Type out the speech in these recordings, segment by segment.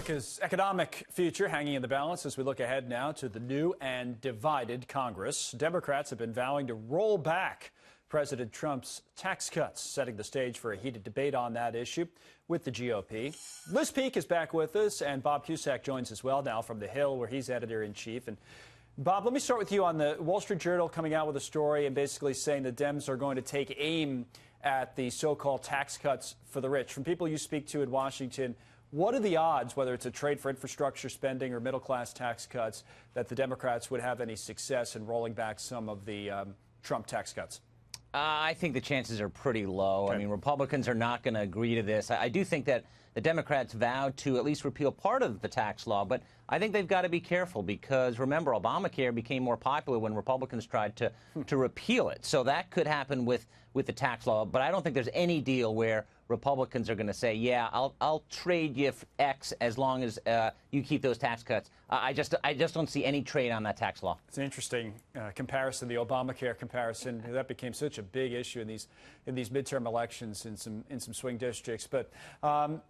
America's economic future hanging in the balance as we look ahead now to the new and divided Congress. Democrats have been vowing to roll back President Trump's tax cuts, setting the stage for a heated debate on that issue with the GOP. Liz Peek is back with us, and Bob Cusack joins us well now from the Hill, where he's editor-in-chief. And Bob, let me start with you on the Wall Street Journal coming out with a story and basically saying the Dems are going to take aim at the so-called tax cuts for the rich. From people you speak to in Washington, what are the odds, whether it's a trade for infrastructure spending or middle-class tax cuts, that the Democrats would have any success in rolling back some of the Trump tax cuts? I think the chances are pretty low. Okay. I mean, Republicans are not going to agree to this. I do think that the Democrats vowed to at least repeal part of the tax law, but I think they've got to be careful because, remember, Obamacare became more popular when Republicans tried to repeal it. So that could happen with the tax law, but I don't think there's any deal where Republicans are going to say, yeah, I'll trade you X as long as you keep those tax cuts. I just don't see any trade on that tax law. It's an interesting comparison, the Obamacare comparison. That became such a big issue in these midterm elections in some swing districts. But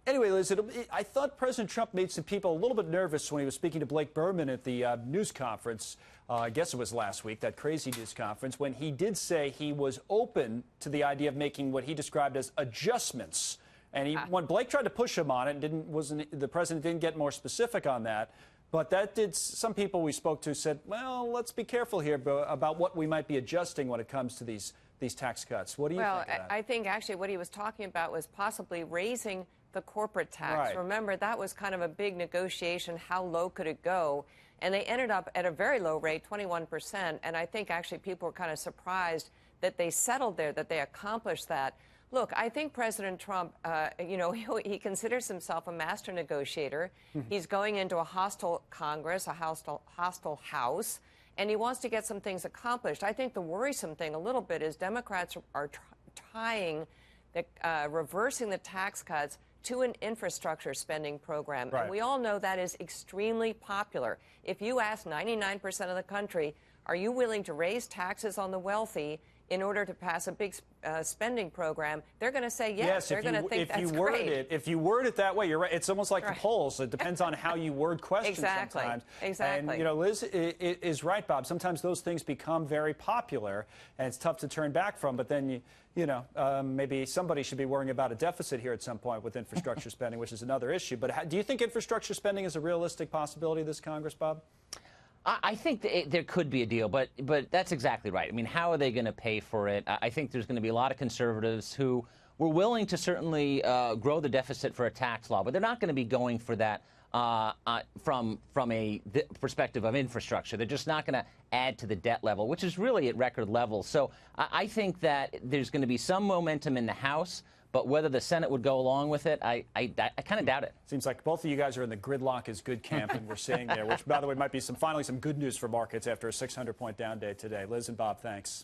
anyway, Liz, I thought President Trump made some people a little bit nervous when he was speaking to Blake Berman at the news conference. I guess it was last week, that crazy news conference, when he did say he was open to the idea of making what he described as adjustments. And when Blake tried to push him on it, the president didn't get more specific on that. But that did, some people we spoke to said, well, let's be careful here about what we might be adjusting when it comes to these tax cuts. What do you think of that? I think actually what he was talking about was possibly raising the corporate tax. Right. Remember, that was kind of a big negotiation. How low could it go? And they ended up at a very low rate, 21%. And I think actually people were kind of surprised that they settled there, that they accomplished that. Look, I think President Trump, he considers himself a master negotiator. He's going into a hostile Congress, a hostile House, and he wants to get some things accomplished. I think the worrisome thing a little bit is Democrats are tying, reversing the tax cuts to an infrastructure spending program. Right. And we all know that is extremely popular. If you ask 99% of the country, are you willing to raise taxes on the wealthy in order to pass a big spending program, they're going to say yes. They're going to think that's great. If you word it that way, you're right. It's almost like the polls. It depends on how you word questions sometimes. Exactly. And, Liz is right, Bob. Sometimes those things become very popular, and it's tough to turn back from. But then, maybe somebody should be worrying about a deficit here at some point with infrastructure spending, which is another issue. But do you think infrastructure spending is a realistic possibility this Congress, Bob? I think there could be a deal, but that's exactly right. I mean, how are they going to pay for it? I think there's going to be a lot of conservatives who were willing to certainly grow the deficit for a tax law, but they're not going to be going for that from a perspective of infrastructure. They're just not going to add to the debt level, which is really at record levels. So I think that there's going to be some momentum in the House, but whether the Senate would go along with it, I kind of doubt it. Seems like both of you guys are in the gridlock is good camp, and we're seeing there, which, by the way, might be finally some good news for markets after a 600-point down day today. Liz and Bob, thanks.